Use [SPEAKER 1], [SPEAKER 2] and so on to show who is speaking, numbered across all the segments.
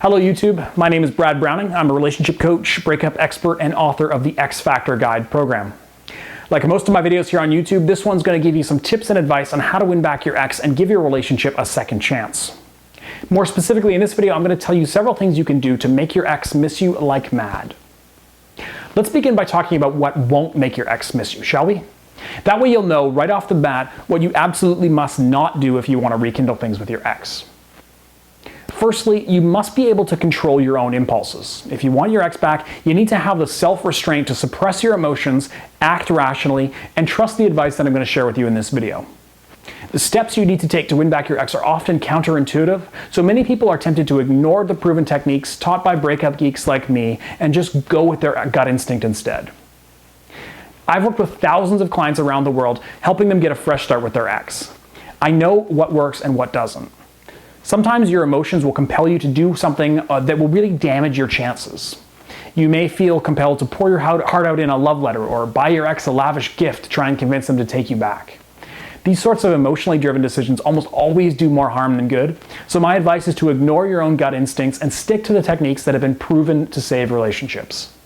[SPEAKER 1] Hello YouTube, my name is Brad Browning. I'm a relationship coach, breakup expert, and author of the X Factor Guide program. Like most of my videos here on YouTube, this one's going to give you some tips and advice on how to win back your ex and give your relationship a second chance. More specifically in this video, I'm going to tell you several things you can do to make your ex miss you like mad. Let's begin by talking about what won't make your ex miss you, shall we? That way you'll know right off the bat what you absolutely must not do if you want to rekindle things with your ex. Firstly, you must be able to control your own impulses. If you want your ex back, you need to have the self-restraint to suppress your emotions, act rationally, and trust the advice that I'm going to share with you in this video. The steps you need to take to win back your ex are often counterintuitive, so many people are tempted to ignore the proven techniques taught by breakup geeks like me and just go with their gut instinct instead. I've worked with thousands of clients around the world, helping them get a fresh start with their ex. I know what works and what doesn't. Sometimes your emotions will compel you to do something that will really damage your chances. You may feel compelled to pour your heart out in a love letter or buy your ex a lavish gift to try and convince them to take you back. These sorts of emotionally driven decisions almost always do more harm than good, so my advice is to ignore your own gut instincts and stick to the techniques that have been proven to save relationships.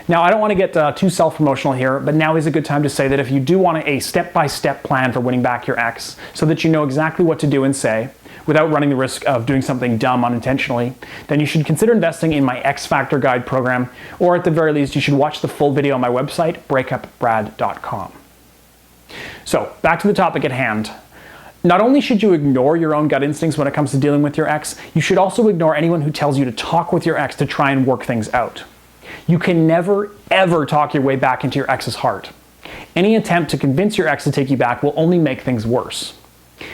[SPEAKER 1] Now, I don't want to get too self-promotional here, but now is a good time to say that if you do want a step-by-step plan for winning back your ex so that you know exactly what to do and say, without running the risk of doing something dumb unintentionally, then you should consider investing in my X Factor Guide program, or at the very least, you should watch the full video on my website, breakupbrad.com. So, back to the topic at hand. Not only should you ignore your own gut instincts when it comes to dealing with your ex, you should also ignore anyone who tells you to talk with your ex to try and work things out. You can never, ever talk your way back into your ex's heart. Any attempt to convince your ex to take you back will only make things worse.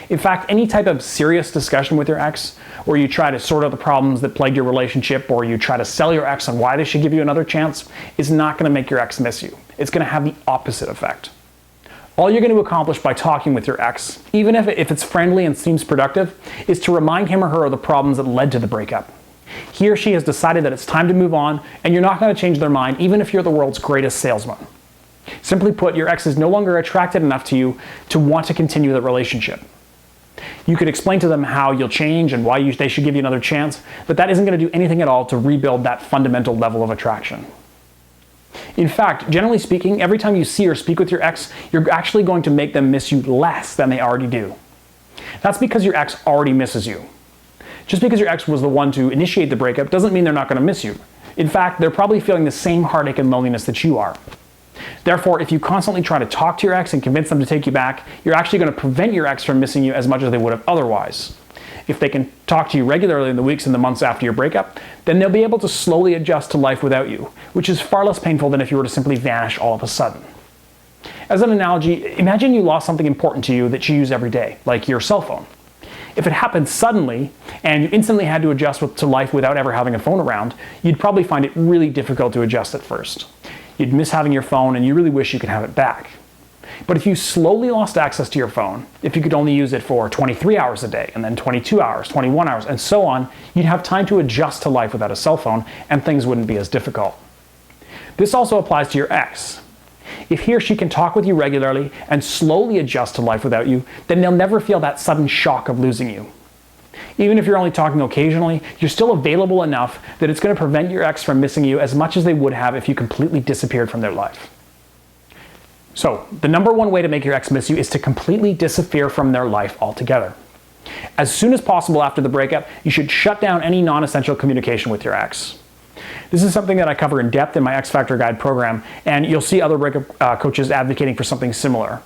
[SPEAKER 1] In fact, any type of serious discussion with your ex, where you try to sort out the problems that plague your relationship, or you try to sell your ex on why they should give you another chance, is not going to make your ex miss you. It's going to have the opposite effect. All you're going to accomplish by talking with your ex, even if it's friendly and seems productive, is to remind him or her of the problems that led to the breakup. He or she has decided that it's time to move on, and you're not going to change their mind, even if you're the world's greatest salesman. Simply put, your ex is no longer attracted enough to you to want to continue the relationship. You could explain to them how you'll change and why they should give you another chance, but that isn't going to do anything at all to rebuild that fundamental level of attraction. In fact, generally speaking, every time you see or speak with your ex, you're actually going to make them miss you less than they already do. That's because your ex already misses you. Just because your ex was the one to initiate the breakup doesn't mean they're not going to miss you. In fact, they're probably feeling the same heartache and loneliness that you are. Therefore, if you constantly try to talk to your ex and convince them to take you back, you're actually going to prevent your ex from missing you as much as they would have otherwise. If they can talk to you regularly in the weeks and the months after your breakup, then they'll be able to slowly adjust to life without you, which is far less painful than if you were to simply vanish all of a sudden. As an analogy, imagine you lost something important to you that you use every day, like your cell phone. If it happened suddenly, and you instantly had to adjust to life without ever having a phone around, you'd probably find it really difficult to adjust at first. You'd miss having your phone and you really wish you could have it back. But if you slowly lost access to your phone, if you could only use it for 23 hours a day, and then 22 hours, 21 hours, and so on, you'd have time to adjust to life without a cell phone, and things wouldn't be as difficult. This also applies to your ex. If he or she can talk with you regularly and slowly adjust to life without you, then they'll never feel that sudden shock of losing you. Even if you're only talking occasionally, you're still available enough that it's going to prevent your ex from missing you as much as they would have if you completely disappeared from their life. So, the number one way to make your ex miss you is to completely disappear from their life altogether. As soon as possible after the breakup, you should shut down any non-essential communication with your ex. This is something that I cover in depth in my X Factor Guide program, and you'll see other breakup coaches advocating for something similar.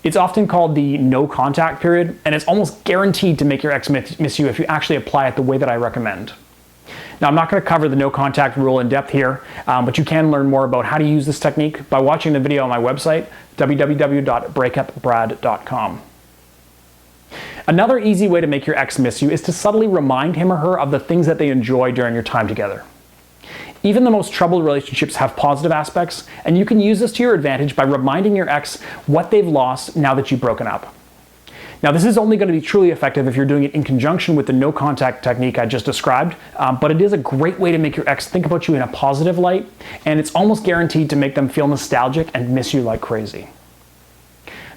[SPEAKER 1] It's often called the no contact period, and it's almost guaranteed to make your ex miss you if you actually apply it the way that I recommend. Now, I'm not going to cover the no contact rule in depth here, but you can learn more about how to use this technique by watching the video on my website, www.breakupbrad.com. Another easy way to make your ex miss you is to subtly remind him or her of the things that they enjoy during your time together. Even the most troubled relationships have positive aspects, and you can use this to your advantage by reminding your ex what they've lost now that you've broken up. Now, this is only going to be truly effective if you're doing it in conjunction with the no contact technique I just described, but it is a great way to make your ex think about you in a positive light, and it's almost guaranteed to make them feel nostalgic and miss you like crazy.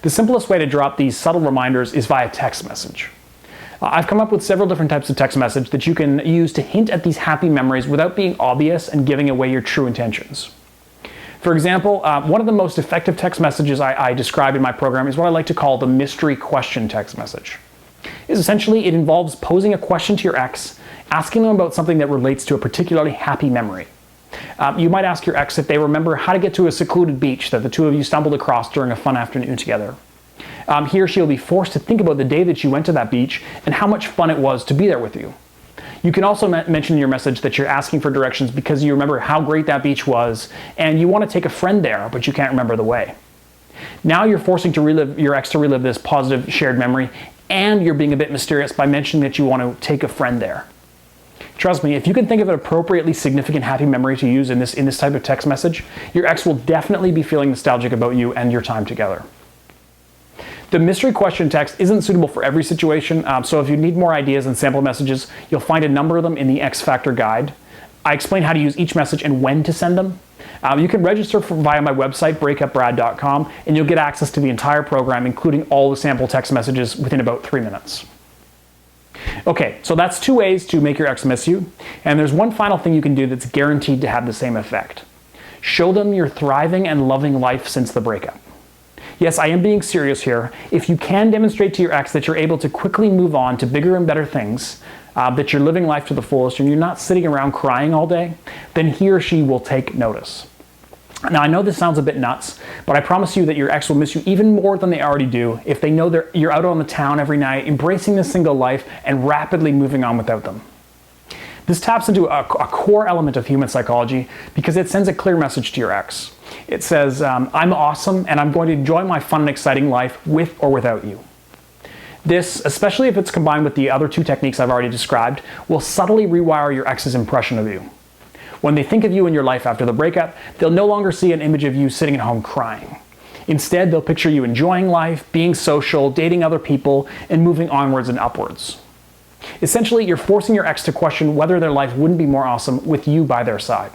[SPEAKER 1] The simplest way to drop these subtle reminders is via text message. I've come up with several different types of text message that you can use to hint at these happy memories without being obvious and giving away your true intentions. For example, one of the most effective text messages I describe in my program is what I like to call the mystery question text message. Essentially, it involves posing a question to your ex, asking them about something that relates to a particularly happy memory. You might ask your ex if they remember how to get to a secluded beach that the two of you stumbled across during a fun afternoon together. He or she will be forced to think about the day that you went to that beach and how much fun it was to be there with you. You can also mention in your message that you're asking for directions because you remember how great that beach was and you want to take a friend there, but you can't remember the way. Now you're forcing your ex to relive this positive shared memory, and you're being a bit mysterious by mentioning that you want to take a friend there. Trust me, if you can think of an appropriately significant happy memory to use in this type of text message, your ex will definitely be feeling nostalgic about you and your time together. The mystery question text isn't suitable for every situation, so if you need more ideas and sample messages, you'll find a number of them in the X Factor guide. I explain how to use each message and when to send them. You can register via my website, breakupbrad.com, and you'll get access to the entire program, including all the sample text messages, within about 3 minutes. Okay, so that's 2 ways to make your ex miss you, and there's one final thing you can do that's guaranteed to have the same effect. Show them you're thriving and loving life since the breakup. Yes, I am being serious here. If you can demonstrate to your ex that you're able to quickly move on to bigger and better things, that you're living life to the fullest and you're not sitting around crying all day, then he or she will take notice. Now, I know this sounds a bit nuts, but I promise you that your ex will miss you even more than they already do if they know you're out on the town every night, embracing the single life and rapidly moving on without them. This taps into a core element of human psychology because it sends a clear message to your ex. It says, I'm awesome and I'm going to enjoy my fun and exciting life with or without you. This, especially if it's combined with the other 2 techniques I've already described, will subtly rewire your ex's impression of you. When they think of you in your life after the breakup, they'll no longer see an image of you sitting at home crying. Instead, they'll picture you enjoying life, being social, dating other people, and moving onwards and upwards. Essentially, you're forcing your ex to question whether their life wouldn't be more awesome with you by their side.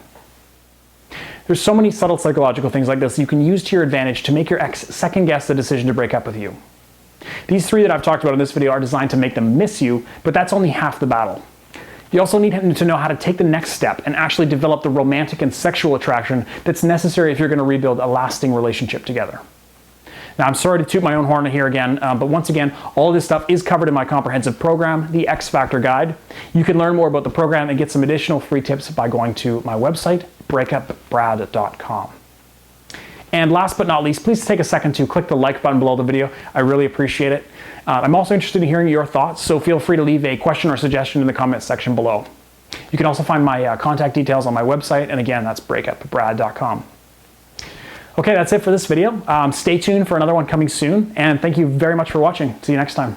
[SPEAKER 1] There's so many subtle psychological things like this you can use to your advantage to make your ex second-guess the decision to break up with you. These 3 that I've talked about in this video are designed to make them miss you, but that's only half the battle. You also need him to know how to take the next step and actually develop the romantic and sexual attraction that's necessary if you're going to rebuild a lasting relationship together. Now, I'm sorry to toot my own horn here again, but once again, all of this stuff is covered in my comprehensive program, the X Factor Guide. You can learn more about the program and get some additional free tips by going to my website, breakupbrad.com. And last but not least, please take a second to click the like button below the video. I really appreciate it. I'm also interested in hearing your thoughts, so feel free to leave a question or suggestion in the comments section below. You can also find my contact details on my website, and again, that's breakupbrad.com. Okay, that's it for this video. Stay tuned for another one coming soon, and thank you very much for watching. See you next time.